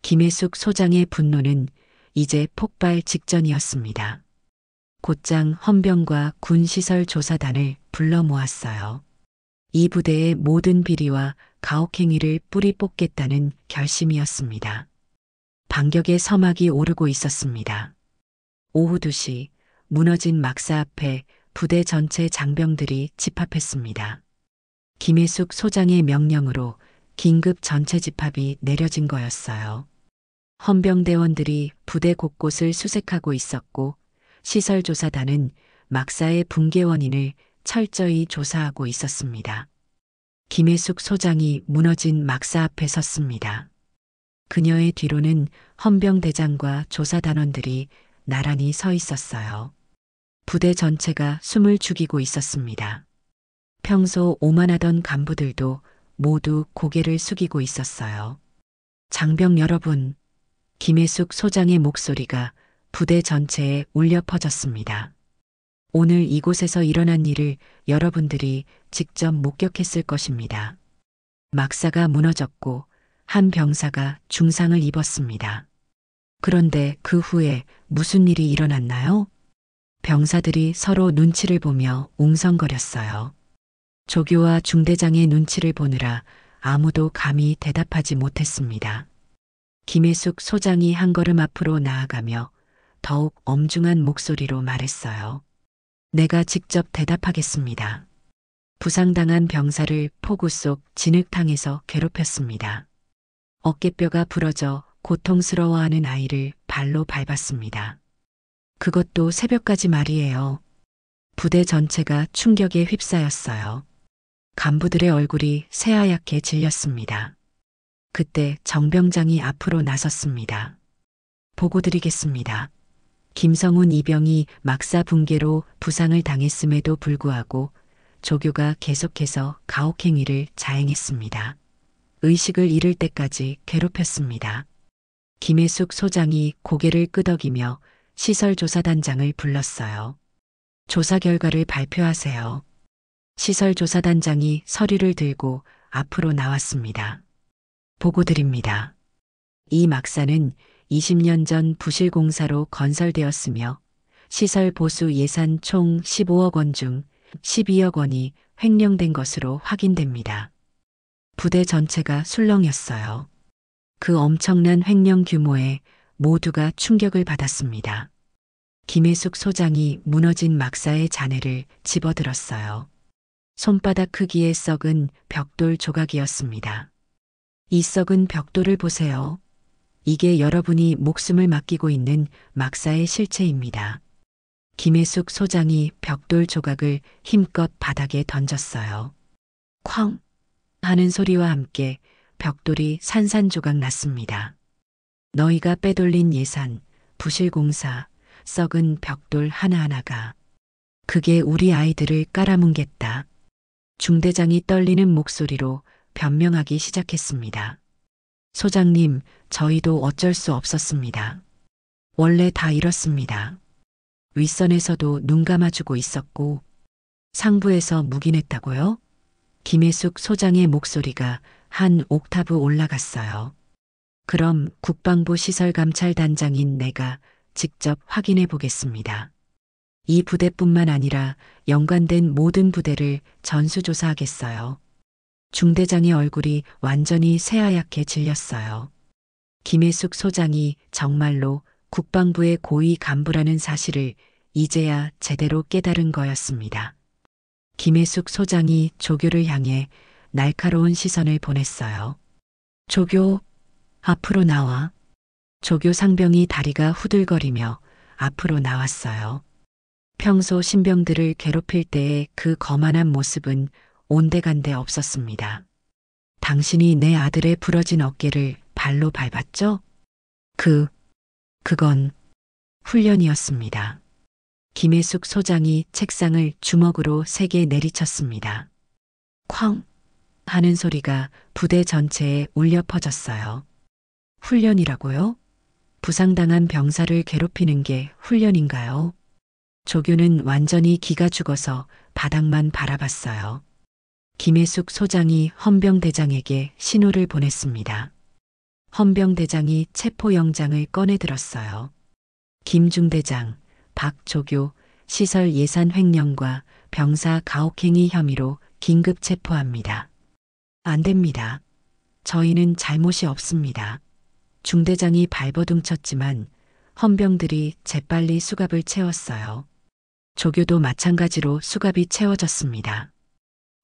김혜숙 소장의 분노는 이제 폭발 직전이었습니다. 곧장 헌병과 군시설조사단을 불러 모았어요. 이 부대의 모든 비리와 가혹행위를 뿌리 뽑겠다는 결심이었습니다. 반격의 서막이 오르고 있었습니다. 오후 2시 무너진 막사 앞에 부대 전체 장병들이 집합했습니다. 김혜숙 소장의 명령으로 긴급 전체 집합이 내려진 거였어요. 헌병대원들이 부대 곳곳을 수색하고 있었고 시설조사단은 막사의 붕괴 원인을 철저히 조사하고 있었습니다. 김혜숙 소장이 무너진 막사 앞에 섰습니다. 그녀의 뒤로는 헌병대장과 조사단원들이 나란히 서 있었어요. 부대 전체가 숨을 죽이고 있었습니다. 평소 오만하던 간부들도 모두 고개를 숙이고 있었어요. 장병 여러분, 김혜숙 소장의 목소리가 부대 전체에 울려 퍼졌습니다. 오늘 이곳에서 일어난 일을 여러분들이 직접 목격했을 것입니다. 막사가 무너졌고 한 병사가 중상을 입었습니다. 그런데 그 후에 무슨 일이 일어났나요? 병사들이 서로 눈치를 보며 웅성거렸어요. 조교와 중대장의 눈치를 보느라 아무도 감히 대답하지 못했습니다. 김혜숙 소장이 한 걸음 앞으로 나아가며 더욱 엄중한 목소리로 말했어요. 내가 직접 대답하겠습니다. 부상당한 병사를 포구 속 진흙탕에서 괴롭혔습니다. 어깨뼈가 부러져 고통스러워하는 아이를 발로 밟았습니다. 그것도 새벽까지 말이에요. 부대 전체가 충격에 휩싸였어요. 간부들의 얼굴이 새하얗게 질렸습니다. 그때 정병장이 앞으로 나섰습니다. 보고드리겠습니다. 김성훈 이병이 막사 붕괴로 부상을 당했음에도 불구하고 조교가 계속해서 가혹행위를 자행했습니다. 의식을 잃을 때까지 괴롭혔습니다. 김혜숙 소장이 고개를 끄덕이며 시설조사단장을 불렀어요. 조사 결과를 발표하세요. 시설조사단장이 서류를 들고 앞으로 나왔습니다. 보고드립니다. 이 막사는 20년 전 부실공사로 건설되었으며 시설 보수 예산 총 15억 원 중 12억 원이 횡령된 것으로 확인됩니다. 부대 전체가 술렁였어요. 그 엄청난 횡령 규모에 모두가 충격을 받았습니다. 김혜숙 소장이 무너진 막사의 잔해를 집어들었어요. 손바닥 크기의 썩은 벽돌 조각이었습니다. 이 썩은 벽돌을 보세요. 이게 여러분이 목숨을 맡기고 있는 막사의 실체입니다. 김혜숙 소장이 벽돌 조각을 힘껏 바닥에 던졌어요. 쾅! 하는 소리와 함께 벽돌이 산산조각 났습니다. 너희가 빼돌린 예산, 부실공사, 썩은 벽돌 하나하나가 그게 우리 아이들을 깔아뭉갰다. 중대장이 떨리는 목소리로 변명하기 시작했습니다. 소장님, 저희도 어쩔 수 없었습니다. 원래 다 이렇습니다. 윗선에서도 눈 감아주고 있었고 상부에서 묵인했다고요? 김혜숙 소장의 목소리가 한 옥타브 올라갔어요. 그럼 국방부 시설감찰단장인 내가 직접 확인해 보겠습니다. 이 부대뿐만 아니라 연관된 모든 부대를 전수조사하겠어요. 중대장의 얼굴이 완전히 새하얗게 질렸어요. 김혜숙 소장이 정말로 국방부의 고위 간부라는 사실을 이제야 제대로 깨달은 거였습니다. 김혜숙 소장이 조교를 향해 날카로운 시선을 보냈어요. 조교, 앞으로 나와. 조교 상병이 다리가 후들거리며 앞으로 나왔어요. 평소 신병들을 괴롭힐 때의 그 거만한 모습은 온데간데 없었습니다. 당신이 내 아들의 부러진 어깨를 발로 밟았죠? 그건 훈련이었습니다. 김혜숙 소장이 책상을 주먹으로 세게 내리쳤습니다. 쾅! 하는 소리가 부대 전체에 울려 퍼졌어요. 훈련이라고요? 부상당한 병사를 괴롭히는 게 훈련인가요? 조교는 완전히 기가 죽어서 바닥만 바라봤어요. 김혜숙 소장이 헌병대장에게 신호를 보냈습니다. 헌병대장이 체포영장을 꺼내들었어요. 김중대장, 박조교, 시설 예산 횡령과 병사 가혹행위 혐의로 긴급 체포합니다. 안 됩니다. 저희는 잘못이 없습니다. 중대장이 발버둥쳤지만 헌병들이 재빨리 수갑을 채웠어요. 조교도 마찬가지로 수갑이 채워졌습니다.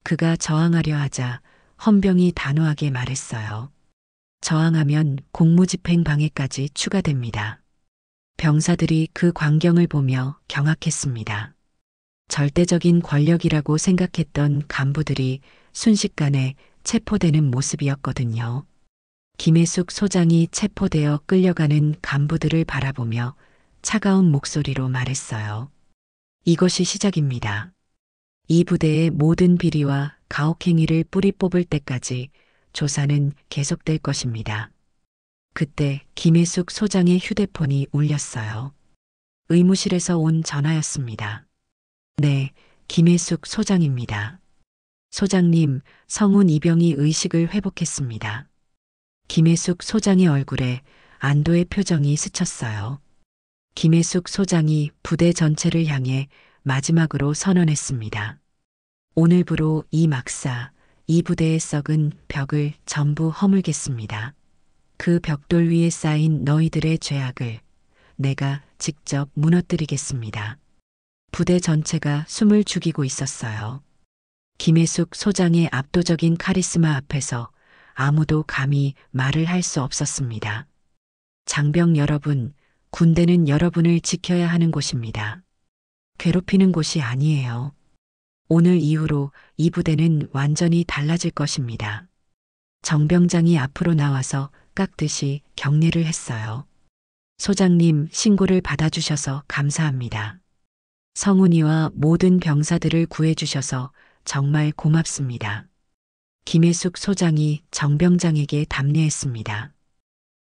그가 저항하려 하자 헌병이 단호하게 말했어요. 저항하면 공무집행 방해까지 추가됩니다. 병사들이 그 광경을 보며 경악했습니다. 절대적인 권력이라고 생각했던 간부들이 순식간에 체포되는 모습이었거든요. 김혜숙 소장이 체포되어 끌려가는 간부들을 바라보며 차가운 목소리로 말했어요. 이것이 시작입니다. 이 부대의 모든 비리와 가혹행위를 뿌리 뽑을 때까지 조사는 계속될 것입니다. 그때 김혜숙 소장의 휴대폰이 울렸어요. 의무실에서 온 전화였습니다. 네, 김혜숙 소장입니다. 소장님, 성훈 이병이 의식을 회복했습니다. 김혜숙 소장의 얼굴에 안도의 표정이 스쳤어요. 김혜숙 소장이 부대 전체를 향해 마지막으로 선언했습니다. 오늘부로 이 막사, 이 부대의 썩은 벽을 전부 허물겠습니다. 그 벽돌 위에 쌓인 너희들의 죄악을 내가 직접 무너뜨리겠습니다. 부대 전체가 숨을 죽이고 있었어요. 김혜숙 소장의 압도적인 카리스마 앞에서 아무도 감히 말을 할 수 없었습니다. 장병 여러분, 군대는 여러분을 지켜야 하는 곳입니다. 괴롭히는 곳이 아니에요. 오늘 이후로 이 부대는 완전히 달라질 것입니다. 정병장이 앞으로 나와서 깍듯이 격려를 했어요. 소장님, 신고를 받아주셔서 감사합니다. 성훈이와 모든 병사들을 구해주셔서 정말 고맙습니다. 김혜숙 소장이 정병장에게 답례했습니다.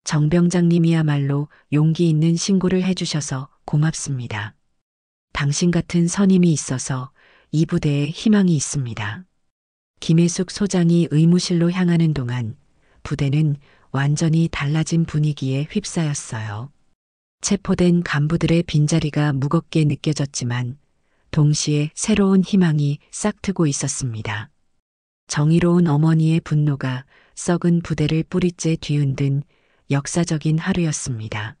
정병장님이야말로 용기 있는 신고를 해주셔서 고맙습니다. 당신 같은 선임이 있어서 이 부대에 희망이 있습니다. 김혜숙 소장이 의무실로 향하는 동안 부대는 완전히 달라진 분위기에 휩싸였어요. 체포된 간부들의 빈자리가 무겁게 느껴졌지만 동시에 새로운 희망이 싹트고 있었습니다. 정의로운 어머니의 분노가 썩은 부대를 뿌리째 뒤흔든 역사적인 하루였습니다.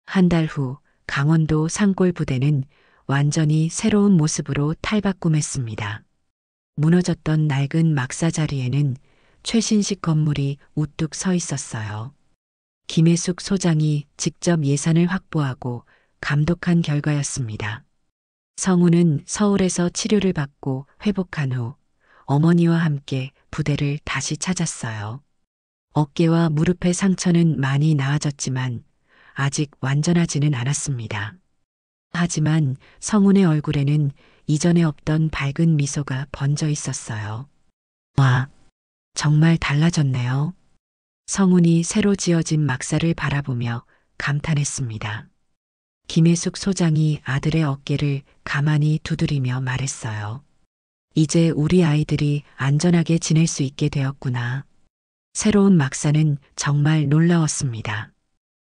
한 달 후 강원도 산골 부대는 완전히 새로운 모습으로 탈바꿈했습니다. 무너졌던 낡은 막사 자리에는 최신식 건물이 우뚝 서 있었어요. 김혜숙 소장이 직접 예산을 확보하고 감독한 결과였습니다. 성훈은 서울에서 치료를 받고 회복한 후 어머니와 함께 부대를 다시 찾았어요. 어깨와 무릎의 상처는 많이 나아졌지만 아직 완전하지는 않았습니다. 하지만 성훈의 얼굴에는 이전에 없던 밝은 미소가 번져 있었어요. 와, 정말 달라졌네요. 성훈이 새로 지어진 막사를 바라보며 감탄했습니다. 김혜숙 소장이 아들의 어깨를 가만히 두드리며 말했어요. 이제 우리 아이들이 안전하게 지낼 수 있게 되었구나. 새로운 막사는 정말 놀라웠습니다.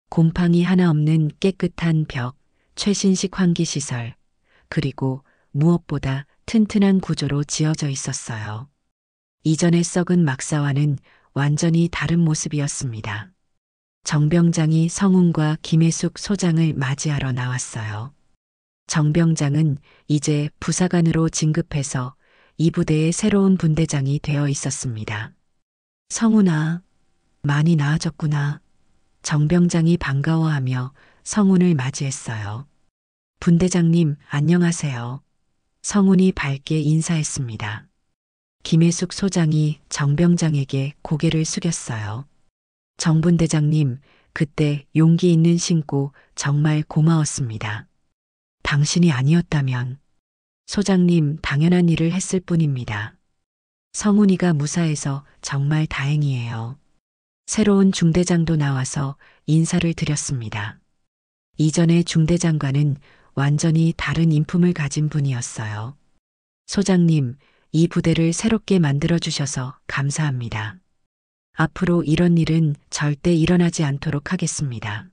곰팡이 하나 없는 깨끗한 벽, 최신식 환기시설, 그리고 무엇보다 튼튼한 구조로 지어져 있었어요. 이전의 썩은 막사와는 완전히 다른 모습이었습니다. 정병장이 성훈과 김혜숙 소장을 맞이하러 나왔어요. 정병장은 이제 부사관으로 진급해서 이 부대의 새로운 분대장이 되어 있었습니다. 성훈아, 많이 나아졌구나. 정병장이 반가워하며 성훈을 맞이했어요. 분대장님, 안녕하세요. 성훈이 밝게 인사했습니다. 김혜숙 소장이 정병장에게 고개를 숙였어요. 정분대장님, 그때 용기 있는 신고 정말 고마웠습니다. 당신이 아니었다면 소장님 당연한 일을 했을 뿐입니다. 성훈이가 무사해서 정말 다행이에요. 새로운 중대장도 나와서 인사를 드렸습니다. 이전의 중대장과는 완전히 다른 인품을 가진 분이었어요. 소장님, 이 부대를 새롭게 만들어주셔서 감사합니다. 앞으로 이런 일은 절대 일어나지 않도록 하겠습니다.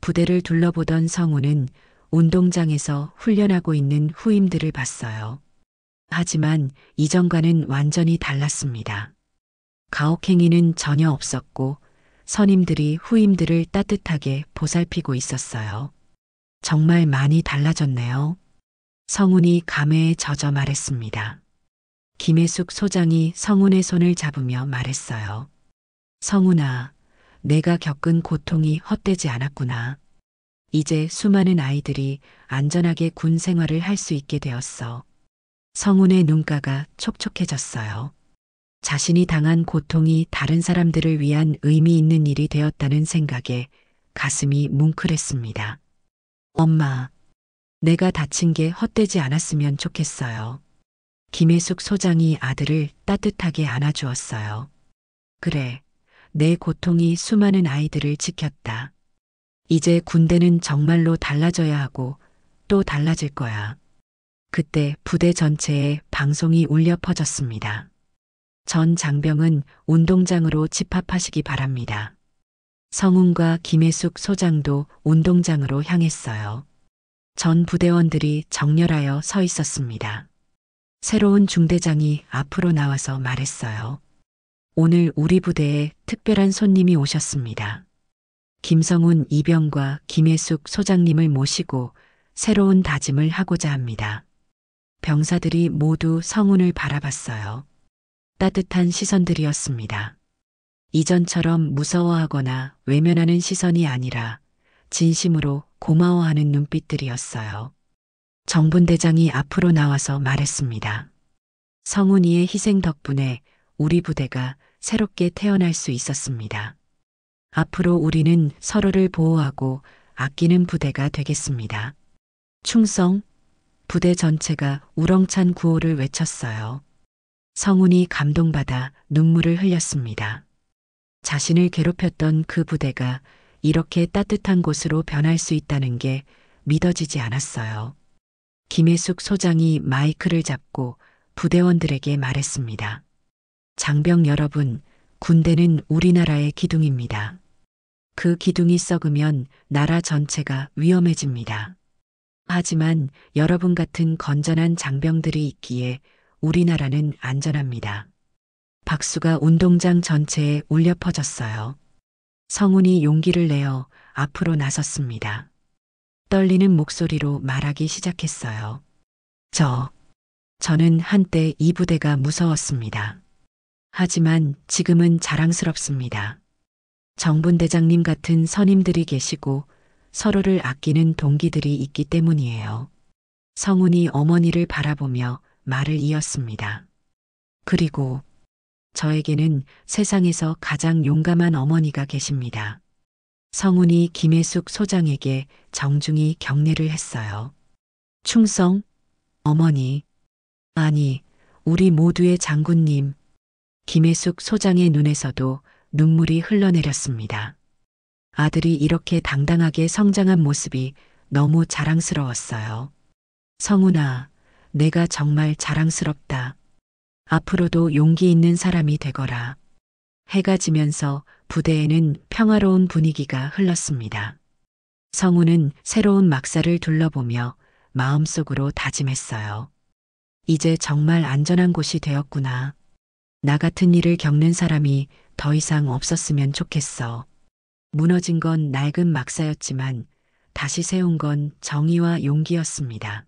부대를 둘러보던 성훈은 운동장에서 훈련하고 있는 후임들을 봤어요. 하지만 이전과는 완전히 달랐습니다. 가혹행위는 전혀 없었고 선임들이 후임들을 따뜻하게 보살피고 있었어요. 정말 많이 달라졌네요. 성훈이 감회에 젖어 말했습니다. 김혜숙 소장이 성훈의 손을 잡으며 말했어요. 성훈아, 내가 겪은 고통이 헛되지 않았구나. 이제 수많은 아이들이 안전하게 군 생활을 할 수 있게 되었어. 성훈의 눈가가 촉촉해졌어요. 자신이 당한 고통이 다른 사람들을 위한 의미 있는 일이 되었다는 생각에 가슴이 뭉클했습니다. 엄마, 내가 다친 게 헛되지 않았으면 좋겠어요. 김혜숙 소장이 아들을 따뜻하게 안아주었어요. 그래, 내 고통이 수많은 아이들을 지켰다. 이제 군대는 정말로 달라져야 하고 또 달라질 거야. 그때 부대 전체에 방송이 울려 퍼졌습니다. 전 장병은 운동장으로 집합하시기 바랍니다. 성훈과 김혜숙 소장도 운동장으로 향했어요. 전 부대원들이 정렬하여 서 있었습니다. 새로운 중대장이 앞으로 나와서 말했어요. 오늘 우리 부대에 특별한 손님이 오셨습니다. 김성훈 이병과 김혜숙 소장님을 모시고 새로운 다짐을 하고자 합니다. 병사들이 모두 성훈을 바라봤어요. 따뜻한 시선들이었습니다. 이전처럼 무서워하거나 외면하는 시선이 아니라 진심으로 고마워하는 눈빛들이었어요. 정분대장이 앞으로 나와서 말했습니다. 성훈이의 희생 덕분에 우리 부대가 새롭게 태어날 수 있었습니다. 앞으로 우리는 서로를 보호하고 아끼는 부대가 되겠습니다. 충성! 부대 전체가 우렁찬 구호를 외쳤어요. 성훈이 감동받아 눈물을 흘렸습니다. 자신을 괴롭혔던 그 부대가 이렇게 따뜻한 곳으로 변할 수 있다는 게 믿어지지 않았어요. 김혜숙 소장이 마이크를 잡고 부대원들에게 말했습니다. 장병 여러분, 군대는 우리나라의 기둥입니다. 그 기둥이 썩으면 나라 전체가 위험해집니다. 하지만 여러분 같은 건전한 장병들이 있기에 우리나라는 안전합니다. 박수가 운동장 전체에 울려 퍼졌어요. 성훈이 용기를 내어 앞으로 나섰습니다. 떨리는 목소리로 말하기 시작했어요. 저는 한때 이 부대가 무서웠습니다. 하지만 지금은 자랑스럽습니다. 정분대장님 같은 선임들이 계시고 서로를 아끼는 동기들이 있기 때문이에요. 성훈이 어머니를 바라보며 말을 이었습니다. 그리고 저에게는 세상에서 가장 용감한 어머니가 계십니다. 성훈이 김혜숙 소장에게 정중히 경례를 했어요. 충성, 어머니, 아니, 우리 모두의 장군님. 김혜숙 소장의 눈에서도 눈물이 흘러내렸습니다. 아들이 이렇게 당당하게 성장한 모습이 너무 자랑스러웠어요. 성훈아, 내가 정말 자랑스럽다. 앞으로도 용기 있는 사람이 되거라. 해가 지면서 부대에는 평화로운 분위기가 흘렀습니다. 성훈은 새로운 막사를 둘러보며 마음속으로 다짐했어요. 이제 정말 안전한 곳이 되었구나. 나 같은 일을 겪는 사람이 더 이상 없었으면 좋겠어. 무너진 건 낡은 막사였지만 다시 세운 건 정의와 용기였습니다.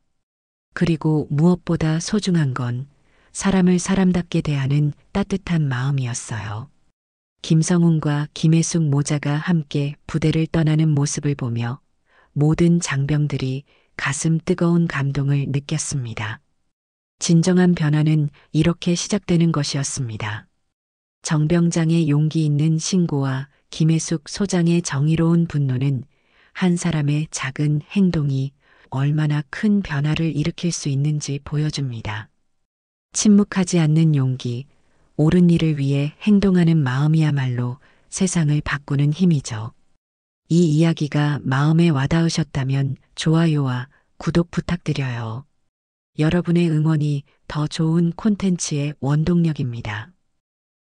그리고 무엇보다 소중한 건 사람을 사람답게 대하는 따뜻한 마음이었어요. 김성훈과 김혜숙 모자가 함께 부대를 떠나는 모습을 보며 모든 장병들이 가슴 뜨거운 감동을 느꼈습니다. 진정한 변화는 이렇게 시작되는 것이었습니다. 정병장의 용기 있는 신고와 김혜숙 소장의 정의로운 분노는 한 사람의 작은 행동이 얼마나 큰 변화를 일으킬 수 있는지 보여줍니다. 침묵하지 않는 용기, 옳은 일을 위해 행동하는 마음이야말로 세상을 바꾸는 힘이죠. 이 이야기가 마음에 와닿으셨다면 좋아요와 구독 부탁드려요. 여러분의 응원이 더 좋은 콘텐츠의 원동력입니다.